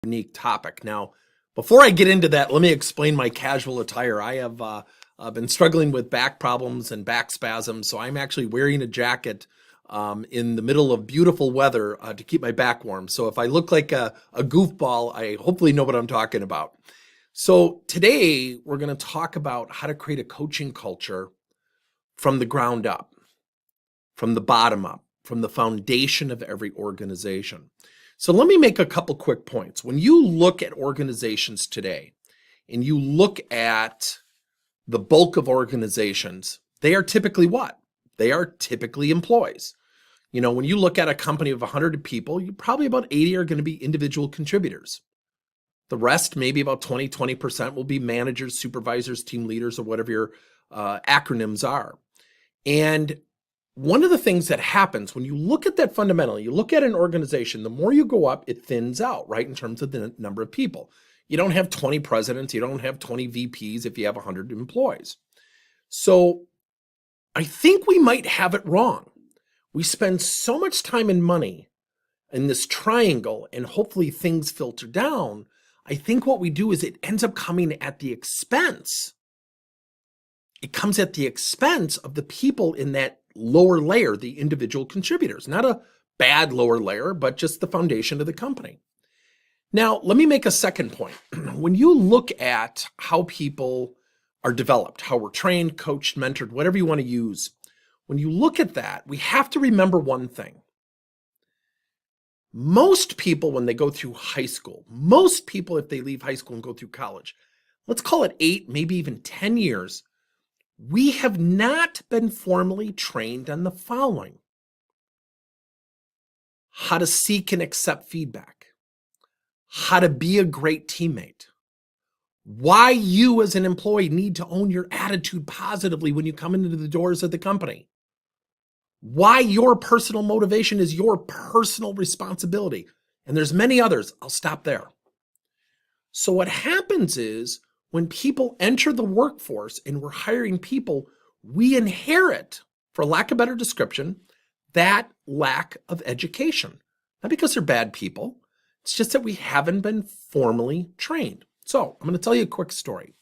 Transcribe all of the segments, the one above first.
unique topic. Now, before I get into that, let me explain my casual attire. I have been struggling with back problems and back spasms, so I'm actually wearing a jacket in the middle of beautiful weather to keep my back warm. So if I look like a goofball, I hopefully know what I'm talking about. So today we're going to talk about how to create a coaching culture from the ground up, from the bottom up, from the foundation of every organization. So let me make a couple quick points. When you look at organizations today and you look at the bulk of organizations, they are typically what? They are typically employees. You know, when you look at a company of 100 people, you probably about 80 are going to be individual contributors. The rest, maybe about 20% will be managers, supervisors, team leaders, or whatever your acronyms are. And one of the things that happens when you look at that fundamentally, you look at an organization, the more you go up, it thins out, right? In terms of the number of people. You don't have 20 presidents, you don't have 20 VPs if you have 100 employees. So I think we might have it wrong. We spend so much time and money in this triangle and hopefully things filter down. I think what we do is it ends up coming at the expense. It comes at the expense of the people in that lower layer, the individual contributors, not a bad lower layer, but just the foundation of the company. Now, let me make a second point. When you look at how people are developed, how we're trained, coached, mentored, whatever you want to use, when you look at that, we have to remember one thing. Most people, when they go through high school, most people, if they leave high school and go through college, let's call it 8, maybe even 10 years, we have not been formally trained on the following: how to seek and accept feedback, how to be a great teammate, why you as an employee need to own your attitude positively when you come into the doors of the company, why your personal motivation is your personal responsibility. And there's many others. I'll stop there. So what happens is when people enter the workforce and we're hiring people, we inherit, for lack of a better description, that lack of education. Not because they're bad people. It's just that we haven't been formally trained. So I'm going to tell you a quick story.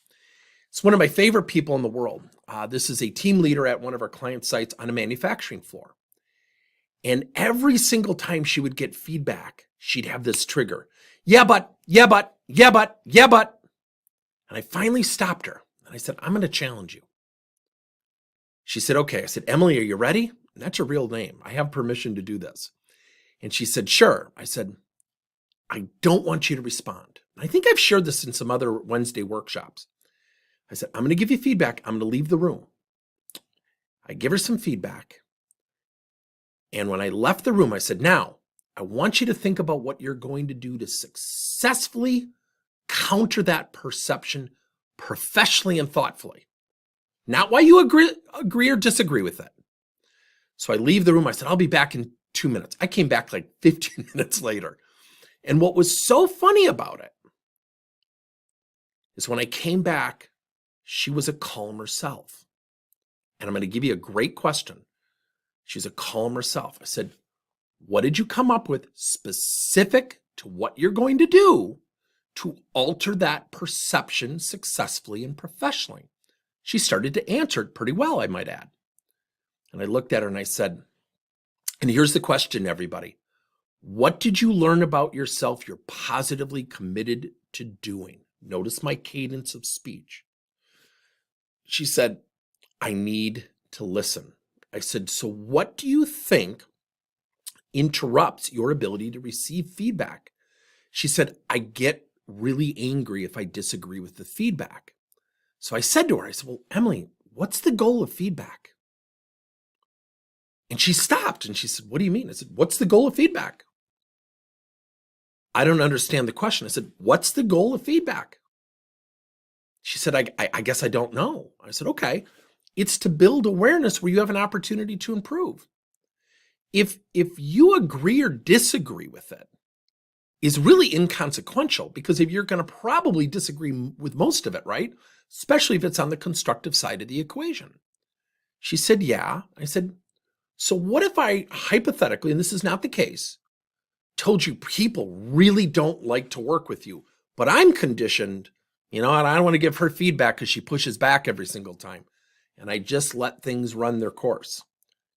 It's one of my favorite people in the world. This is a team leader at one of our client sites on a manufacturing floor. And every single time she would get feedback, she'd have this trigger. Yeah, but. And I finally stopped her. And I said, I'm going to challenge you. She said, okay. I said, Emily, are you ready? And that's your real name. I have permission to do this. And she said, sure. I said, I don't want you to respond. I think I've shared this in some other Wednesday workshops. I said, I'm going to give you feedback. I'm going to leave the room. I give her some feedback. And when I left the room, I said, now, I want you to think about what you're going to do to successfully counter that perception professionally and thoughtfully. Not why you agree or disagree with it. So I leave the room. I said, I'll be back in 2 minutes. I came back like 15 minutes later. And what was so funny about it is when I came back, she was a calmer self. And I'm going to give you a great question. She's a calmer self. I said, what did you come up with specific to what you're going to do to alter that perception successfully and professionally? She started to answer it pretty well, I might add. And I looked at her and I said, and here's the question, everybody. What did you learn about yourself you're positively committed to doing? Notice my cadence of speech. She said, I need to listen. I said, so what do you think interrupts your ability to receive feedback? She said, I get really angry if I disagree with the feedback. So I said to her, I said, well, Emily, what's the goal of feedback? And she stopped and she said, what do you mean? I said, what's the goal of feedback? I don't understand the question. I said, what's the goal of feedback? She said, I guess I don't know. I said, okay, it's to build awareness where you have an opportunity to improve. If you agree or disagree with it is really inconsequential, because if you're going to probably disagree with most of it, right? Especially if it's on the constructive side of the equation. She said, yeah. I said, so what if I hypothetically, and this is not the case, told you people really don't like to work with you, but I'm conditioned, and I don't want to give her feedback because she pushes back every single time. And I just let things run their course.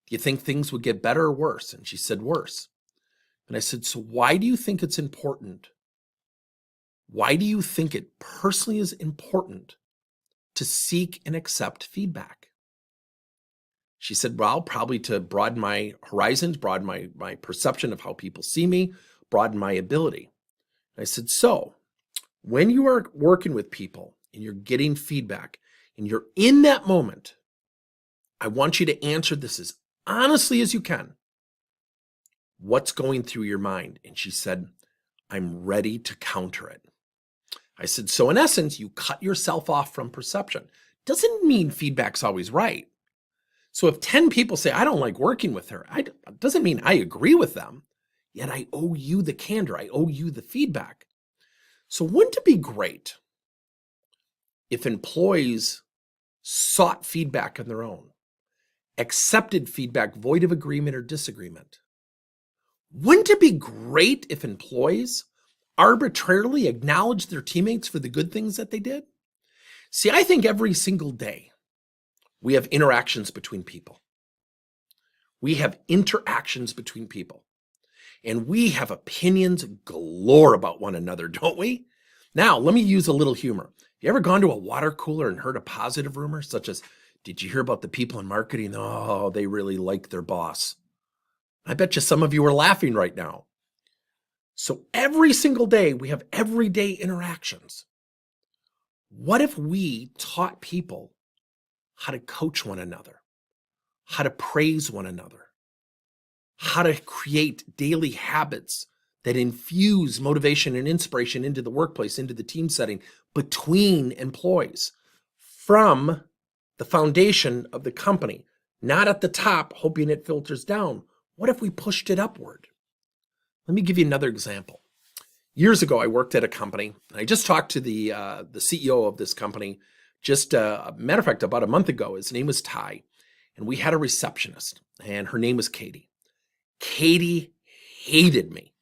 Do you think things would get better or worse? And she said, worse. And I said, so why do you think it's important? Why do you think it personally is important to seek and accept feedback? She said, well, probably to broaden my horizons, broaden my perception of how people see me, broaden my ability. And I said, so when you are working with people and you're getting feedback and you're in that moment, I want you to answer this as honestly as you can. What's going through your mind? And she said, I'm ready to counter it. I said, so in essence, you cut yourself off from perception. Doesn't mean feedback's always right. So if 10 people say, I don't like working with her, doesn't mean I agree with them, yet I owe you the candor. I owe you the feedback. So wouldn't it be great if employees sought feedback on their own, accepted feedback void of agreement or disagreement? Wouldn't it be great if employees arbitrarily acknowledged their teammates for the good things that they did? See, I think every single day we have interactions between people. We have interactions between people. And we have opinions galore about one another, don't we? Now, let me use a little humor. You ever gone to a water cooler and heard a positive rumor, such as, did you hear about the people in marketing? Oh, they really like their boss. I bet you some of you are laughing right now. So every single day, we have everyday interactions. What if we taught people how to coach one another, how to praise one another, how to create daily habits that infuse motivation and inspiration into the workplace, into the team setting between employees from the foundation of the company, not at the top, hoping it filters down? What if we pushed it upward? Let me give you another example. Years ago, I worked at a company, and I just talked to the CEO of this company. Just a matter of fact, about a month ago. His name was Ty, and we had a receptionist, and her name was Katie. Katie hated me.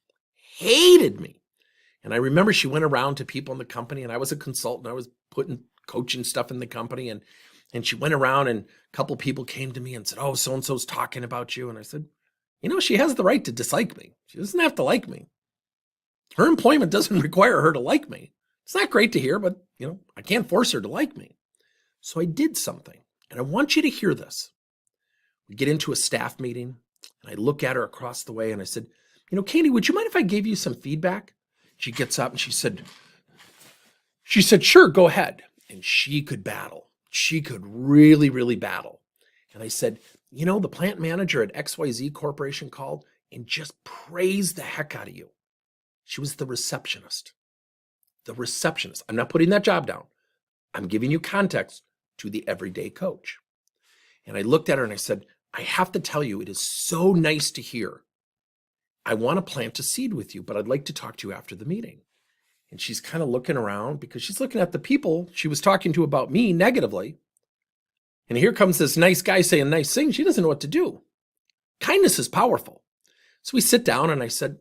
And I remember she went around to people in the company, and I was a consultant. I was putting coaching stuff in the company, and she went around, and a couple people came to me and said, oh, so-and-so's talking about you. And I said, she has the right to dislike me. She doesn't have to like me. Her employment doesn't require her to like me. It's not great to hear, but I can't force her to like me. So I did something, and I want you to hear this. We get into a staff meeting, and I look at her across the way, and I said, Katie, would you mind if I gave you some feedback? She gets up and she said, sure, go ahead. And she could battle. She could really, really battle. And I said, the plant manager at XYZ Corporation called and just praised the heck out of you. She was the receptionist. I'm not putting that job down. I'm giving you context to the everyday coach. And I looked at her and I said, I have to tell you, it is so nice to hear. I want to plant a seed with you, but I'd like to talk to you after the meeting. And she's kind of looking around because she's looking at the people she was talking to about me negatively. And here comes this nice guy saying nice things. She doesn't know what to do. Kindness is powerful. So we sit down and I said,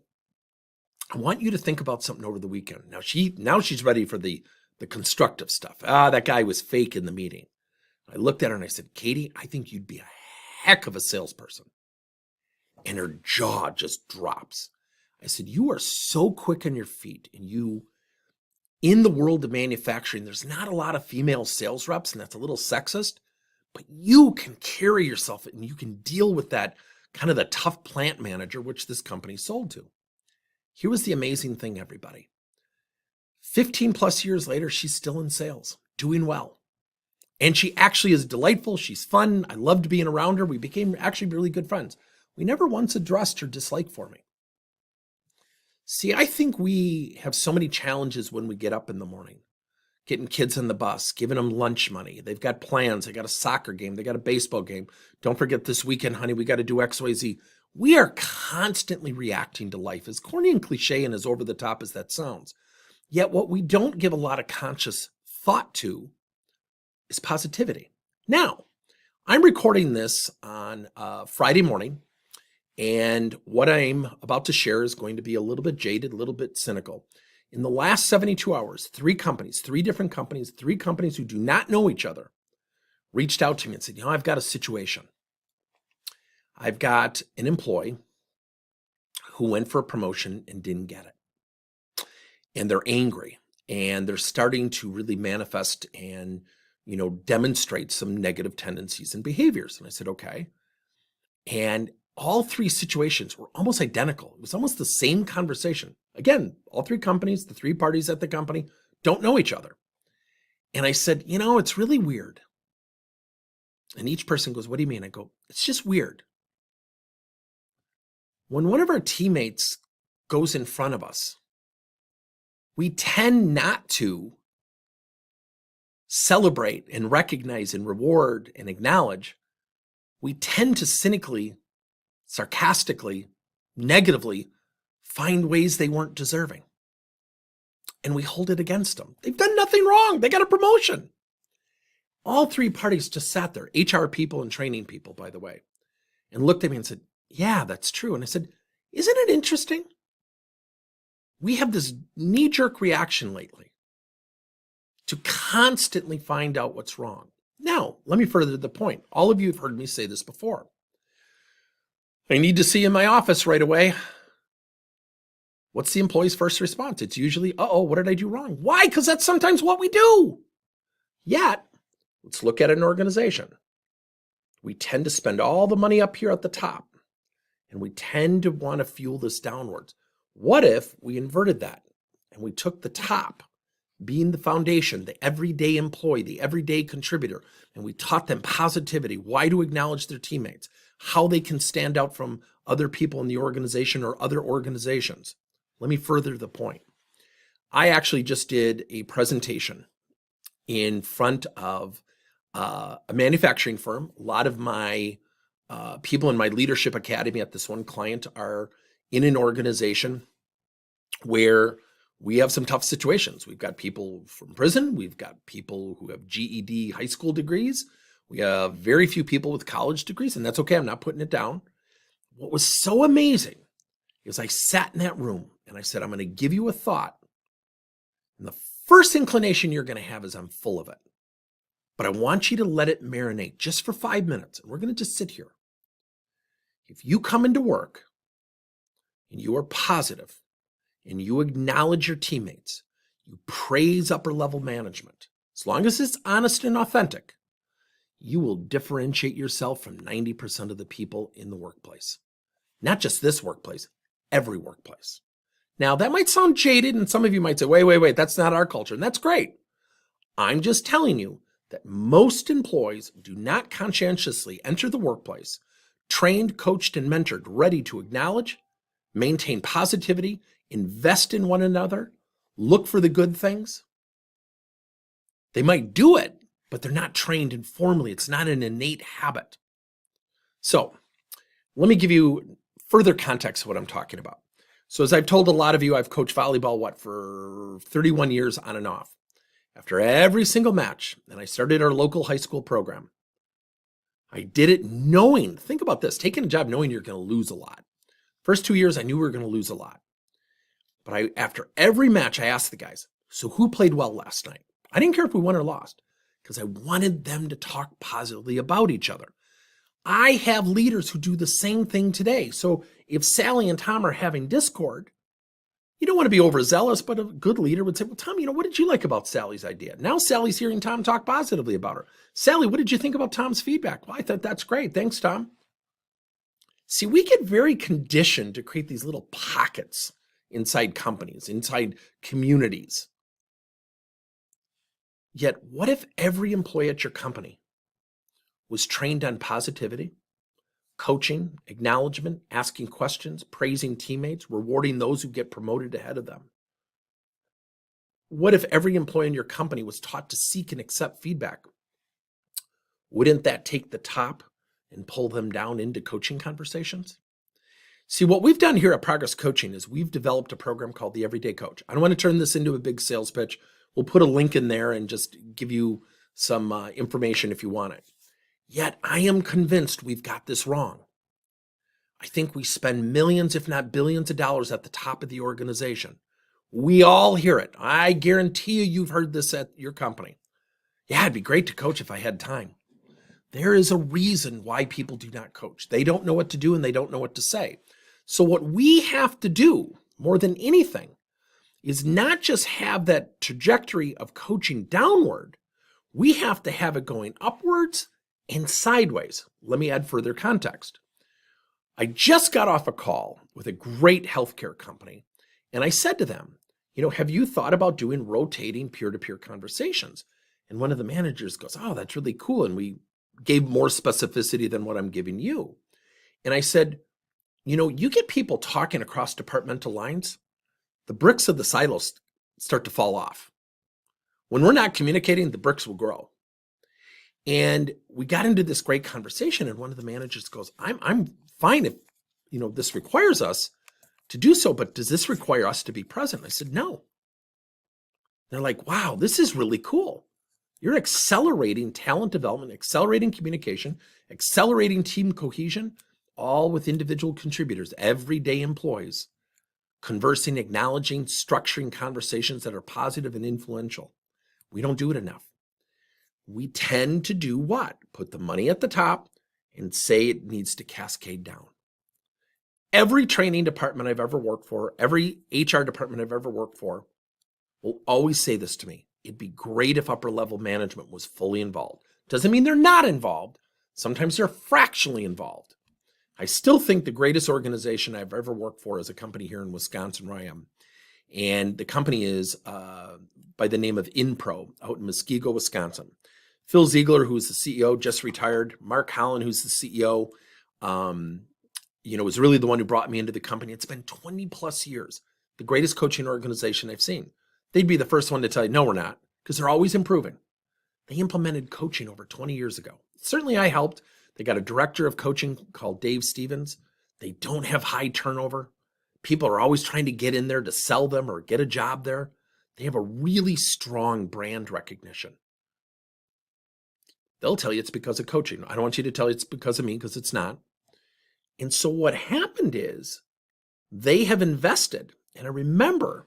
I want you to think about something over the weekend. Now she's ready for the constructive stuff. That guy was fake in the meeting. I looked at her and I said, Katie, I think you'd be a heck of a salesperson. And her jaw just drops. I said, you are so quick on your feet, and in the world of manufacturing, there's not a lot of female sales reps, and that's a little sexist, but you can carry yourself and you can deal with that kind of the tough plant manager, which this company sold to. Here was the amazing thing, everybody. 15 plus years later, she's still in sales, doing well. And she actually is delightful. She's fun. I loved being around her. We became actually really good friends. We never once addressed her dislike for me. See, I think we have so many challenges when we get up in the morning, getting kids on the bus, giving them lunch money. They've got plans. They got a soccer game. They got a baseball game. Don't forget this weekend, honey, we got to do XYZ. We are constantly reacting to life, as corny and cliche and as over the top as that sounds. Yet what we don't give a lot of conscious thought to is positivity. Now, I'm recording this on Friday morning, And what I'm about to share is going to be a little bit jaded, a little bit cynical. In the last 72 hours, three different companies, three companies who do not know each other, reached out to me and said, I've got a situation. I've got an employee who went for a promotion and didn't get it. And they're angry and they're starting to really manifest and, demonstrate some negative tendencies and behaviors. And I said, okay. And all three situations were almost identical. It was almost the same conversation. Again, all three companies, the three parties at the company don't know each other. And I said, it's really weird. And each person goes, what do you mean? I go, it's just weird. When one of our teammates goes in front of us, we tend not to celebrate and recognize and reward and acknowledge. We tend to cynically, sarcastically, negatively find ways they weren't deserving. And we hold it against them. They've done nothing wrong. They got a promotion. All three parties just sat there, HR people and training people, by the way, and looked at me and said, yeah, that's true. And I said, isn't it interesting? We have this knee-jerk reaction lately to constantly find out what's wrong. Now, let me further the point. All of you have heard me say this before. I need to see you in my office right away. What's the employee's first response? It's usually, what did I do wrong? Why? Because that's sometimes what we do. Yet, let's look at an organization. We tend to spend all the money up here at the top, and we tend to want to fuel this downwards. What if we inverted that and we took the top, being the foundation, the everyday employee, the everyday contributor, and we taught them positivity, why to acknowledge their teammates, how they can stand out from other people in the organization or other organizations. Let me further the point. I actually just did a presentation in front of a manufacturing firm. A lot of my people in my leadership academy at this one client are in an organization where we have some tough situations. We've got people from prison. We've got people who have GED high school degrees. We have very few people with college degrees, and that's okay. I'm not putting it down. What was so amazing is I sat in that room and I said, I'm going to give you a thought. And the first inclination you're going to have is I'm full of it. But I want you to let it marinate just for 5 minutes. And we're going to just sit here. If you come into work and you are positive and you acknowledge your teammates, you praise upper level management, as long as it's honest and authentic, you will differentiate yourself from 90% of the people in the workplace. Not just this workplace, every workplace. Now, that might sound jaded, and some of you might say, wait, that's not our culture, and that's great. I'm just telling you that most employees do not conscientiously enter the workplace, trained, coached, and mentored, ready to acknowledge, maintain positivity, invest in one another, look for the good things. They might do it, but they're not trained informally. It's not an innate habit. So let me give you further context of what I'm talking about. So as I've told a lot of you, I've coached volleyball, for 31 years on and off. After every single match, and I started our local high school program, I did it knowing, think about this, taking a job knowing you're going to lose a lot. First 2 years, I knew we were going to lose a lot. But after every match, I asked the guys, so who played well last night? I didn't care if we won or lost, because I wanted them to talk positively about each other. I have leaders who do the same thing today. So if Sally and Tom are having discord, you don't want to be overzealous, but a good leader would say, well, Tom, what did you like about Sally's idea? Now Sally's hearing Tom talk positively about her. Sally, what did you think about Tom's feedback? Well, I thought that's great. Thanks, Tom. See, we get very conditioned to create these little pockets inside companies, inside communities. Yet, what if every employee at your company was trained on positivity, coaching, acknowledgement, asking questions, praising teammates, rewarding those who get promoted ahead of them? What if every employee in your company was taught to seek and accept feedback? Wouldn't that take the top and pull them down into coaching conversations? See, what we've done here at Progress Coaching is we've developed a program called the Everyday Coach. I don't want to turn this into a big sales pitch. We'll put a link in there and just give you some information if you want it. Yet I am convinced we've got this wrong. I think we spend millions, if not billions of dollars at the top of the organization. We all hear it. I guarantee you've heard this at your company. Yeah, it'd be great to coach if I had time. There is a reason why people do not coach. They don't know what to do and they don't know what to say. So what we have to do more than anything is not just have that trajectory of coaching downward. We have to have it going upwards and sideways. Let me add further context. I just got off a call with a great healthcare company, and I said to them, have you thought about doing rotating peer-to-peer conversations? And one of the managers goes, oh, that's really cool. And we gave more specificity than what I'm giving you. And I said, you get people talking across departmental lines, the bricks of the silos start to fall off. When we're not communicating, the bricks will grow. And we got into this great conversation, and one of the managers goes, I'm fine if this requires us to do so, but does this require us to be present? I said, no. They're like, wow, this is really cool. You're accelerating talent development, accelerating communication, accelerating team cohesion, all with individual contributors, everyday employees, conversing, acknowledging, structuring conversations that are positive and influential. We don't do it enough. We tend to do what? Put the money at the top and say it needs to cascade down. Every training department I've ever worked for, every HR department I've ever worked for will always say this to me. It'd be great if upper level management was fully involved. Doesn't mean they're not involved. Sometimes they're fractionally involved. I still think the greatest organization I've ever worked for is a company here in Wisconsin where I am. And the company is by the name of InPro out in Muskego, Wisconsin. Phil Ziegler, who's the CEO, just retired. Mark Holland, who's the CEO, was really the one who brought me into the company. It's been 20 plus years, the greatest coaching organization I've seen. They'd be the first one to tell you, no, we're not, because they're always improving. They implemented coaching over 20 years ago. Certainly I helped. They got a director of coaching called Dave Stevens. They don't have high turnover. People are always trying to get in there to sell them or get a job there. They have a really strong brand recognition. They'll tell you it's because of coaching. I don't want you to tell you it's because of me, because it's not. And so what happened is they have invested. And I remember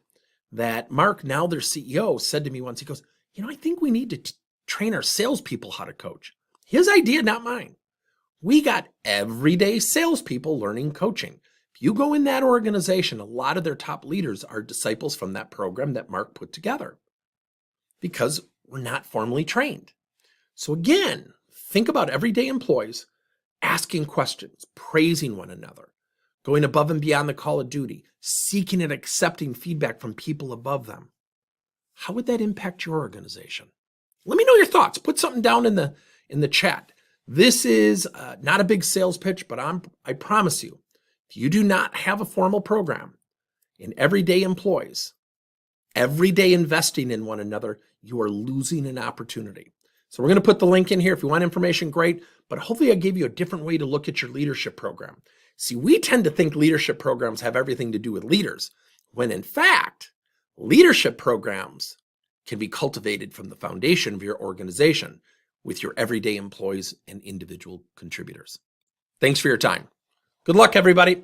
that Mark, now their CEO, said to me once, he goes, I think we need to train our salespeople how to coach. His idea, not mine. We got everyday salespeople learning coaching. If you go in that organization, a lot of their top leaders are disciples from that program that Mark put together because we're not formally trained. So again, think about everyday employees asking questions, praising one another, going above and beyond the call of duty, seeking and accepting feedback from people above them. How would that impact your organization? Let me know your thoughts. Put something down in the chat. This is not a big sales pitch, but I promise you, if you do not have a formal program in everyday employees, everyday investing in one another, you are losing an opportunity. So we're going to put the link in here. If you want information, great. But hopefully I gave you a different way to look at your leadership program. See, we tend to think leadership programs have everything to do with leaders, when in fact, leadership programs can be cultivated from the foundation of your organization with your everyday employees and individual contributors. Thanks for your time. Good luck, everybody.